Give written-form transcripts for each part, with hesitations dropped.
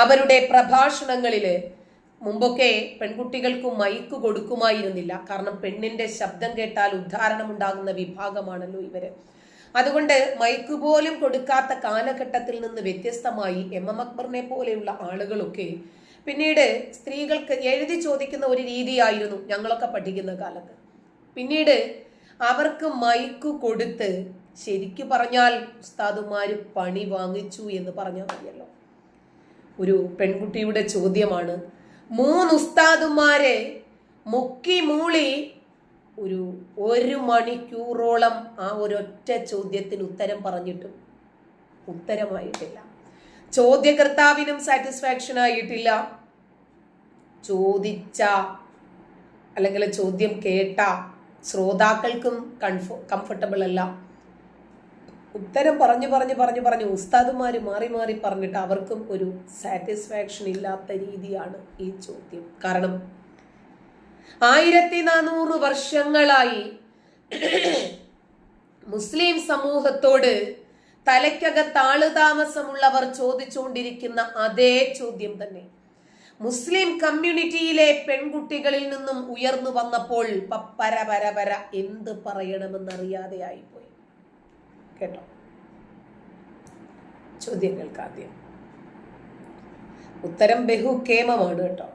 അവരുടെ പ്രഭാഷണങ്ങളില് മുമ്പൊക്കെ പെൺകുട്ടികൾക്ക് മൈക്ക് കൊടുക്കുമായിരുന്നില്ല. കാരണം പെണ്ണിന്റെ ശബ്ദം കേട്ടാൽ ഉദ്ധാരണം ഉണ്ടാകുന്ന വിഭാഗമാണല്ലോ ഇവര്. അതുകൊണ്ട് മൈക്ക് പോലും കൊടുക്കാത്ത കാലഘട്ടത്തിൽ നിന്ന് വ്യത്യസ്തമായി MM അക്ബറിനെ പോലെയുള്ള ആളുകളൊക്കെ പിന്നീട് സ്ത്രീകൾക്ക് എഴുതി ചോദിക്കുന്ന ഒരു രീതിയായിരുന്നു ഞങ്ങളൊക്കെ പഠിക്കുന്ന കാലത്ത്. പിന്നീട് അവർക്ക് മൈക്ക് കൊടുത്ത് ശരിക്കു പറഞ്ഞാൽ ഉസ്താദുമാര് പണി വാങ്ങിച്ചു എന്ന് പറഞ്ഞാൽ മതിയല്ലോ. ഒരു പെൺകുട്ടിയുടെ ചോദ്യമാണ്. 3 ഉസ്താദുമാരെ മുക്കി മൂളി ഒരു മണിക്കൂറോളം ആ ഒരൊറ്റ ചോദ്യത്തിന് ഉത്തരം പറഞ്ഞിട്ടും ഉത്തരമായിട്ടില്ല. ചോദ്യകർത്താവിനും സാറ്റിസ്ഫാക്ഷൻ ആയിട്ടില്ല, ചോദിച്ച അല്ലെങ്കിൽ ചോദ്യം കേട്ട ശ്രോതാക്കൾക്കും കംഫർട്ടബിൾ അല്ല. ഉത്തരം പറഞ്ഞു ഉസ്താദുമാര് മാറി മാറി പറഞ്ഞിട്ട് അവർക്കും ഒരു സാറ്റിസ്ഫാക്ഷൻ ഇല്ലാത്ത രീതിയാണ് ഈ ചോദ്യം. കാരണം 1400 വർഷങ്ങളായി മുസ്ലിം സമൂഹത്തോട് തലയ്ക്കകത്ത് ആളുതാമസമുള്ളവർ ചോദിച്ചുകൊണ്ടിരിക്കുന്ന അതേ ചോദ്യം തന്നെ മുസ്ലിം കമ്മ്യൂണിറ്റിയിലെ പെൺകുട്ടികളിൽ നിന്നും ഉയർന്നു വന്നപ്പോൾ പര എന്ത് പറയണമെന്നറിയാതെ ആയിപ്പോയി. കേട്ടോ, ചോദ്യങ്ങൾക്ക് ആദ്യം ഉത്തരം ബഹുക്ഷേമമാണ് കേട്ടോ.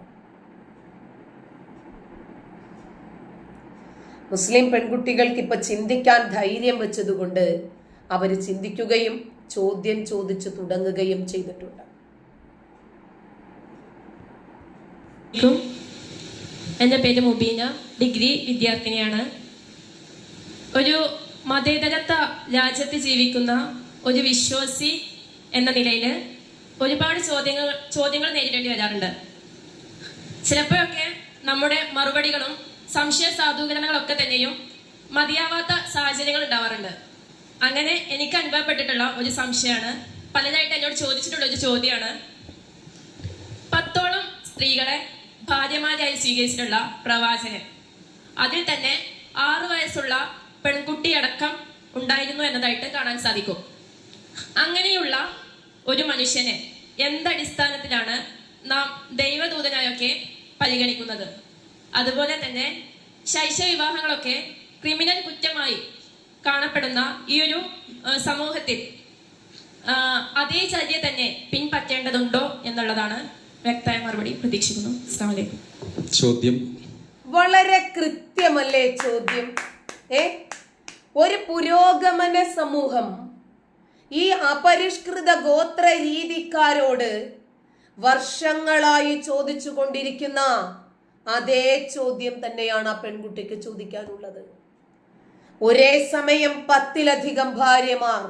മുസ്ലിം പെൺകുട്ടികൾക്ക് ഇപ്പൊ ചിന്തിക്കാൻ ധൈര്യം വെച്ചതുകൊണ്ട് അവര് ചിന്തിക്കുകയും ചോദ്യം ചോദിച്ചു തുടങ്ങുകയും ചെയ്തിട്ടുണ്ട്. എൻ്റെ പേര് മുബീന, ഡിഗ്രി വിദ്യാർത്ഥിനിയാണ്. ഒരു മതേതരത്വ രാജ്യത്ത് ജീവിക്കുന്ന ഒരു വിശ്വാസി എന്ന നിലയിൽ ഒരുപാട് ചോദ്യങ്ങൾ നേരിടേണ്ടി വരാറുണ്ട്. ചിലപ്പോഴൊക്കെ നമ്മുടെ മറുപടികളും സംശയ സാധൂകരണങ്ങളൊക്കെ തന്നെയും മതിയാവാത്ത സാഹചര്യങ്ങൾ ഉണ്ടാവാറുണ്ട്. അങ്ങനെ എനിക്ക് അനുഭവപ്പെട്ടിട്ടുള്ള ഒരു സംശയമാണ്, പലതായിട്ട് എന്നോട് ചോദിച്ചിട്ടുള്ള ഒരു ചോദ്യമാണ്, 10ഓളം സ്ത്രീകളെ ഭാര്യമാരായി സ്വീകരിച്ചിട്ടുള്ള പ്രവാചകൻ, അതിൽ തന്നെ 6 വയസ്സുള്ള പെൺകുട്ടിയടക്കം ഉണ്ടായിരുന്നു എന്നതായിട്ട് കാണാൻ സാധിക്കും. അങ്ങനെയുള്ള ഒരു മനുഷ്യനെ എന്തടിസ്ഥാനത്തിലാണ് നാം ദൈവദൂതനായൊക്കെ പരിഗണിക്കുന്നത്? അതുപോലെ തന്നെ ശൈശവ വിവാഹങ്ങളൊക്കെ ക്രിമിനൽ കുറ്റമായി കാണപ്പെടുന്ന ഈ ഒരു സമൂഹത്തിൽ അതേ ചര്യ തന്നെ പിൻപറ്റേണ്ടതുണ്ടോ എന്നുള്ളതാണ്. വ്യക്തമായ മറുപടി പ്രതീക്ഷിക്കുന്നു. അസ്സലാമു അലൈക്കും. ചോദ്യം വളരെ കൃത്യമല്ലേ ചോദ്യം? ഒരു പുരോഗമന സമൂഹം ഈ അപരിഷ്കൃത ഗോത്ര രീതിക്കാരോട് വർഷങ്ങളായി ചോദിച്ചു കൊണ്ടിരിക്കുന്ന അതേ ചോദ്യം തന്നെയാണ് ആ പെൺകുട്ടിക്ക് ചോദിക്കാനുള്ളത്. ഒരേ സമയം 10ലധികം ഭാര്യമാർ,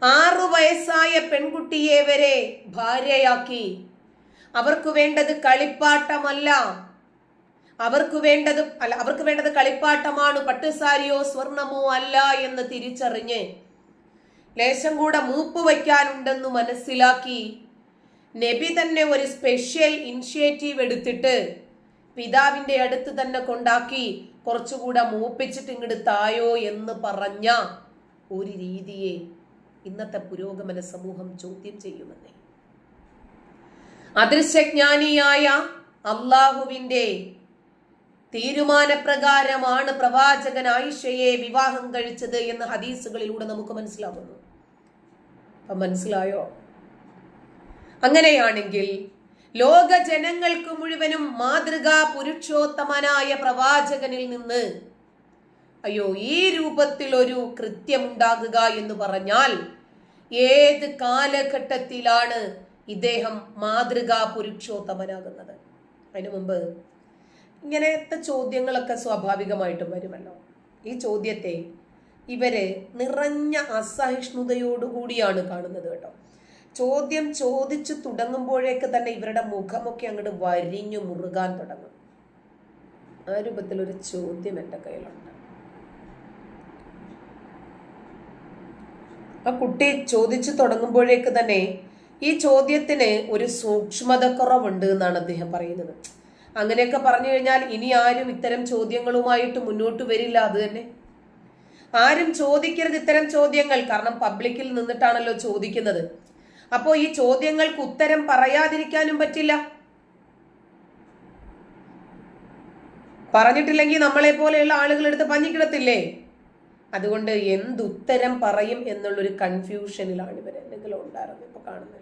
6 വയസ്സായ പെൺകുട്ടിയെ വരെ ഭാര്യയാക്കി. അവർക്ക് വേണ്ടത് കളിപ്പാട്ടമല്ല, അവർക്ക് വേണ്ടത് കളിപ്പാട്ടമാണ്, പട്ടുസാരിയോ സ്വർണമോ അല്ല എന്ന് തിരിച്ചറിഞ്ഞ് ലേശം കൂടെ മൂപ്പ് വയ്ക്കാനുണ്ടെന്ന് മനസ്സിലാക്കി നബി തന്നെ ഒരു സ്പെഷ്യൽ ഇനിഷ്യേറ്റീവ് എടുത്തിട്ട് പിതാവിന്റെ അടുത്ത് തന്നെ കൊണ്ടാക്കി കുറച്ചുകൂടെ മൂപ്പിച്ചിട്ട് ഇങ്ങോട്ട് തായോ എന്ന് പറഞ്ഞ ഒരു രീതിയെ ഇന്നത്തെ പുരോഗമന സമൂഹം ചോദ്യം ചെയ്യുമെന്നേ. അദൃശ്യജ്ഞാനിയായ അള്ളാഹുവിന്റെ തീരുമാനപ്രകാരമാണ് പ്രവാചകൻ ആയിഷയെ വിവാഹം കഴിച്ചത് എന്ന് ഹദീസുകളിലൂടെ നമുക്ക് മനസ്സിലാകുന്നു. അപ്പൊ മനസ്സിലായോ? അങ്ങനെയാണെങ്കിൽ ലോക ജനങ്ങൾക്ക് മുഴുവനും മാതൃകാ പുരുഷോത്തമനായ പ്രവാചകനിൽ നിന്ന് ഈ രൂപത്തിൽ ഒരു കൃത്യമുണ്ടാകുക എന്ന് പറഞ്ഞാൽ ഏത് കാലഘട്ടത്തിലാണ് ഇദ്ദേഹം മാതൃകാ പുരുഷോത്തമനാകുന്നത്? അതിനു മുമ്പ് ഇങ്ങനത്തെ ചോദ്യങ്ങളൊക്കെ സ്വാഭാവികമായിട്ടും വരുമല്ലോ. ഈ ചോദ്യത്തെ ഇവര് നിറഞ്ഞ അസഹിഷ്ണുതയോടുകൂടിയാണ് കാണുന്നത് കേട്ടോ. ചോദ്യം ചോദിച്ചു തുടങ്ങുമ്പോഴേക്ക് തന്നെ ഇവരുടെ മുഖമൊക്കെ അങ്ങോട്ട് വരിഞ്ഞു മുറുകാൻ തുടങ്ങും. ആ രൂപത്തിലൊരു ചോദ്യം എൻ്റെ കയ്യിലുണ്ട്. ആ കുട്ടി ചോദിച്ചു തുടങ്ങുമ്പോഴേക്ക് തന്നെ ഈ ചോദ്യത്തിന് ഒരു സൂക്ഷ്മതക്കുറവുണ്ട് എന്നാണ് അദ്ദേഹം പറയുന്നത്. അങ്ങനെയൊക്കെ പറഞ്ഞു കഴിഞ്ഞാൽ ഇനി ആരും ഇത്തരം ചോദ്യങ്ങളുമായിട്ട് മുന്നോട്ട് വരില്ല. അത് തന്നെ ആരും ചോദിക്കരുത് ഇത്തരം ചോദ്യങ്ങൾ. കാരണം പബ്ലിക്കിൽ നിന്നിട്ടാണല്ലോ ചോദിക്കുന്നത്. അപ്പോ ഈ ചോദ്യങ്ങൾക്ക് ഉത്തരം പറയാതിരിക്കാനും പറ്റില്ല. പറഞ്ഞിട്ടില്ലെങ്കിൽ നമ്മളെ പോലെയുള്ള ആളുകൾ എടുത്ത് പഞ്ഞിക്കിടത്തില്ലേ? അതുകൊണ്ട് എന്തുത്തരം പറയും എന്നുള്ളൊരു കൺഫ്യൂഷനിലാണ് ഇവർ. എന്തെങ്കിലും ഉണ്ടായിരുന്നു, ഇപ്പൊ കാണുന്നില്ല.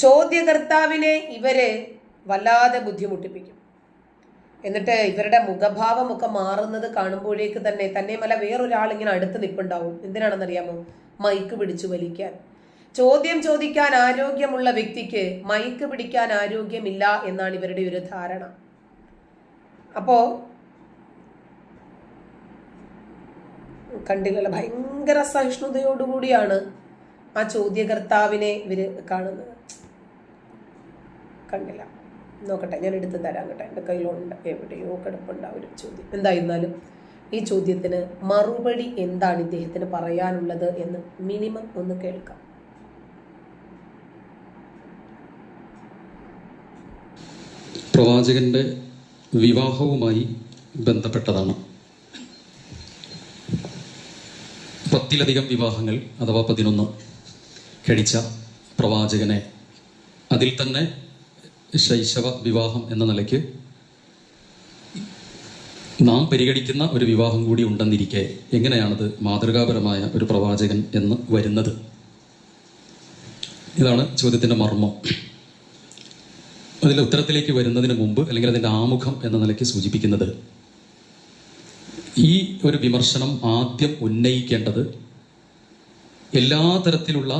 ചോദ്യകർത്താവിനെ ഇവര് വല്ലാതെ ബുദ്ധിമുട്ടിപ്പിക്കും. എന്നിട്ട് ഇവരുടെ മുഖഭാവമൊക്കെ മാറുന്നത് കാണുമ്പോഴേക്ക് തന്നെയുമല്ല വേറൊരാൾ ഇങ്ങനെ അടുത്ത് നിൽപ്പുണ്ടാവും. എന്തിനാണെന്നറിയാമോ? മൈക്ക് പിടിച്ചു വലിക്കാൻ. ചോദ്യം ചോദിക്കാൻ ആരോഗ്യമുള്ള വ്യക്തിക്ക് മൈക്ക് പിടിക്കാൻ ആരോഗ്യമില്ല എന്നാണ് ഇവരുടെ ഒരു ധാരണ. അപ്പോ കണ്ടില്ലല്ലോ, ഭയങ്കര സഹിഷ്ണുതയോടുകൂടിയാണ് ആ ചോദ്യകർത്താവിനെ ഇവര് കാണുന്നത്. കണ്ടില്ല, നോക്കട്ടെ, ഞാൻ എടുത്തു തരാം കേട്ടെ, എൻ്റെ കയ്യിലുണ്ട്, എവിടെയോ കിടപ്പുണ്ട് ഒരു ചോദ്യം. എന്തായിരുന്നാലും ഈ ചോദ്യത്തിന് മറുപടി എന്താണ് ഇദ്ദേഹത്തിന് പറയാനുള്ളത് എന്ന് മിനിമം ഒന്ന് കേൾക്കാം. പ്രവാചകന്റെ വിവാഹവുമായി ബന്ധപ്പെട്ടതാണ്. 10 വിവാഹങ്ങൾ അഥവാ 11 കഴിച്ച പ്രവാചകനെ അതിൽ തന്നെ ശൈശവ വിവാഹം എന്ന നിലയ്ക്ക് നാം പരിഗണിക്കുന്ന ഒരു വിവാഹം കൂടി ഉണ്ടെന്നിരിക്കെ എങ്ങനെയാണത് മാതൃകാപരമായ ഒരു പ്രവാചകൻ എന്ന് വരുന്നത്? ഇതാണ് ചോദ്യത്തിന്റെ മർമ്മം. അതിന്റെ ഉത്തരത്തിലേക്ക് വരുന്നതിന് മുമ്പ്, അല്ലെങ്കിൽ അതിന്റെ ആമുഖം എന്ന നിലയ്ക്ക് സൂചിപ്പിക്കുന്നത്, ഈ ഒരു വിമർശനം ആദ്യം ഉന്നയിക്കേണ്ടത് എല്ലാ തരത്തിലുള്ള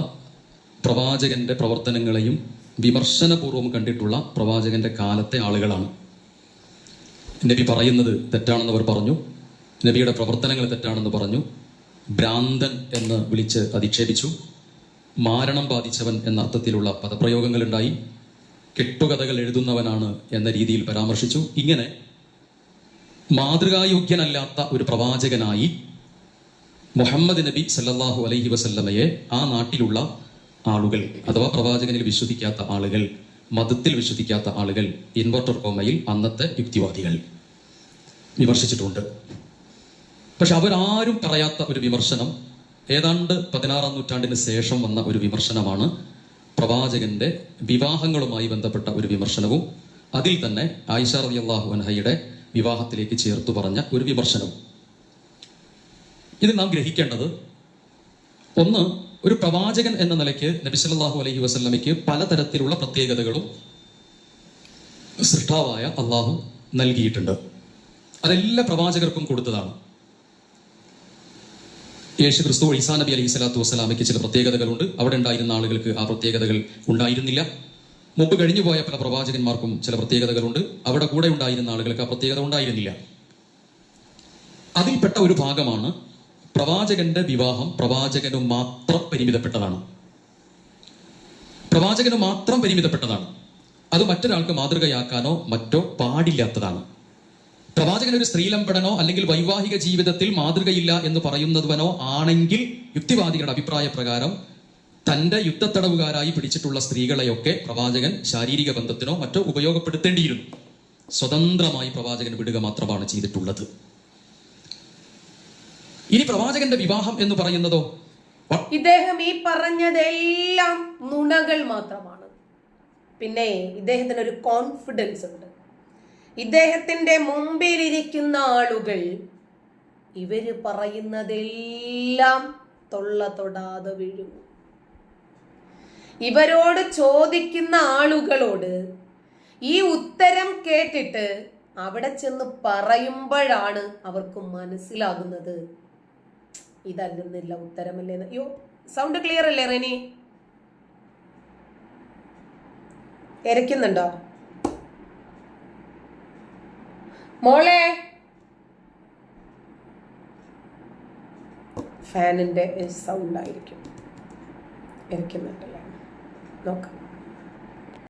പ്രവാചകന്റെ പ്രവർത്തനങ്ങളെയും വിമർശനപൂർവ്വം കണ്ടിട്ടുള്ള പ്രവാചകന്റെ കാലത്തെ ആളുകളാണ്. നബി പറയുന്നത് തെറ്റാണെന്ന് അവർ പറഞ്ഞു, നബിയുടെ പ്രവർത്തനങ്ങൾ തെറ്റാണെന്ന് പറഞ്ഞു, ഭ്രാന്തൻ എന്ന് വിളിച്ച് അധിക്ഷേപിച്ചു, മാരണം ബാധിച്ചവൻ എന്ന അർത്ഥത്തിലുള്ള പദപ്രയോഗങ്ങളുണ്ടായി, കെട്ടുകഥകൾ എഴുതുന്നവനാണ് എന്ന രീതിയിൽ പരാമർശിച്ചു. ഇങ്ങനെ മാതൃകായോഗ്യനല്ലാത്ത ഒരു പ്രവാചകനായി മുഹമ്മദ് നബി സല്ലല്ലാഹു അലൈഹി വസല്ലമയെ ആ നാട്ടിലുള്ള ആളുകൾ, അഥവാ പ്രവാചകനിൽ വിശ്വസിക്കാത്ത ആളുകൾ, മതത്തിൽ വിശ്വസിക്കാത്ത ആളുകൾ, ഇൻവെർട്ടർ കോമയിൽ അന്നത്തെ യുക്തിവാദികൾ വിമർശിച്ചിട്ടുണ്ട്. പക്ഷെ അവരാരും പറയാത്ത ഒരു വിമർശനം, ഏതാണ്ട് 16-ാം നൂറ്റാണ്ടിന് ശേഷം വന്ന ഒരു വിമർശനമാണ് പ്രവാചകന്റെ വിവാഹങ്ങളുമായി ബന്ധപ്പെട്ട ഒരു വിമർശനവും അതിൽ തന്നെ ആയിഷ റളിയല്ലാഹു അൻഹയുടെ വിവാഹത്തിലേക്ക് ചേർത്തു പറഞ്ഞ ഒരു വിമർശനം. ഇത് നാം ഗ്രഹിക്കേണ്ടത്, ഒന്ന്, ഒരു പ്രവാചകൻ എന്ന നിലയ്ക്ക് നബി സല്ലല്ലാഹു അലൈഹി വസല്ലമയ്ക്ക് പലതരത്തിലുള്ള പ്രത്യേകതകളും സൃഷ്ടാവായ അള്ളാഹു നൽകിയിട്ടുണ്ട്. അതെല്ലാ പ്രവാചകർക്കും കൊടുത്തതാണ്. യേശു ക്രിസ്തു ഈസാ നബി അലൈഹി സ്വലാത്തു വസ്സലാമയ്ക്ക് ചില പ്രത്യേകതകളുണ്ട്, അവിടെ ഉണ്ടായിരുന്ന ആളുകൾക്ക് ആ പ്രത്യേകതകൾ ഉണ്ടായിരുന്നില്ല. മുമ്പ് കഴിഞ്ഞുപോയ പല പ്രവാചകന്മാർക്കും ചില പ്രത്യേകതകളുണ്ട്, അവിടെ കൂടെ ഉണ്ടായിരുന്ന ആളുകൾക്ക് ആ പ്രത്യേകത ഉണ്ടായിരുന്നില്ല. അതിൽപ്പെട്ട ഒരു ഭാഗമാണ് പ്രവാചകന്റെ വിവാഹം. പ്രവാചകനു മാത്രം പരിമിതപ്പെട്ടതാണ്. പ്രവാചകന് മാത്രം പരിമിതപ്പെട്ടതാണ്. അത് മറ്റൊരാൾക്ക് മാതൃകയാക്കാനോ മറ്റോ പാടില്ലാത്തതാണ്. പ്രവാചകൻ ഒരു സ്ത്രീലമ്പടനോ അല്ലെങ്കിൽ വൈവാഹിക ജീവിതത്തിൽ മാതൃകയില്ല എന്ന് പറയുന്നവനോ ആണെങ്കിൽ യുക്തിവാദികളുടെ അഭിപ്രായ പ്രകാരം തന്റെ യുദ്ധത്തടവുകാരായി പിടിച്ചിട്ടുള്ള സ്ത്രീകളെയൊക്കെ പ്രവാചകൻ ശാരീരിക ബന്ധത്തിനോ മറ്റോ ഉപയോഗപ്പെടുത്തേണ്ടിയിരുന്നു. സ്വതന്ത്രമായി പ്രവാചകൻ വിടുക മാത്രമാണ് ചെയ്തിട്ടുള്ളത്. ഇനി പ്രവാചകന്റെ വിവാഹം എന്ന് പറയുന്നതോ, ഇദ്ദേഹം ഈ പറഞ്ഞതെല്ലാം നുണകൾ മാത്രമാണ്. പിന്നെ ഇദ്ദേഹത്തിന് ഒരു കോൺഫിഡൻസ് ഉണ്ട്. ഇദ്ദേഹത്തിന്റെ മുമ്പിലിരിക്കുന്ന ആളുകൾ ഇവര് പറയുന്നതെല്ലാം തൊള്ള തൊടാതെ വീഴും. ഇവരോട് ചോദിക്കുന്ന ആളുകളോട് ഈ ഉത്തരം കേട്ടിട്ട് അവിടെ ചെന്ന് പറയുമ്പോഴാണ് അവർക്ക് മനസ്സിലാകുന്നത് ഇതല്ലെന്നില്ല ഉത്തരമല്ലേന്ന്. അയ്യോ, സൗണ്ട് ക്ലിയർ അല്ലേ റെനി? എരയ്ക്കുന്നുണ്ടോ മോളെ? ഫാനിന്റെ സൗണ്ട് ആയിരിക്കും. എരയ്ക്കുന്നുണ്ടല്ലേ, നോക്കാം.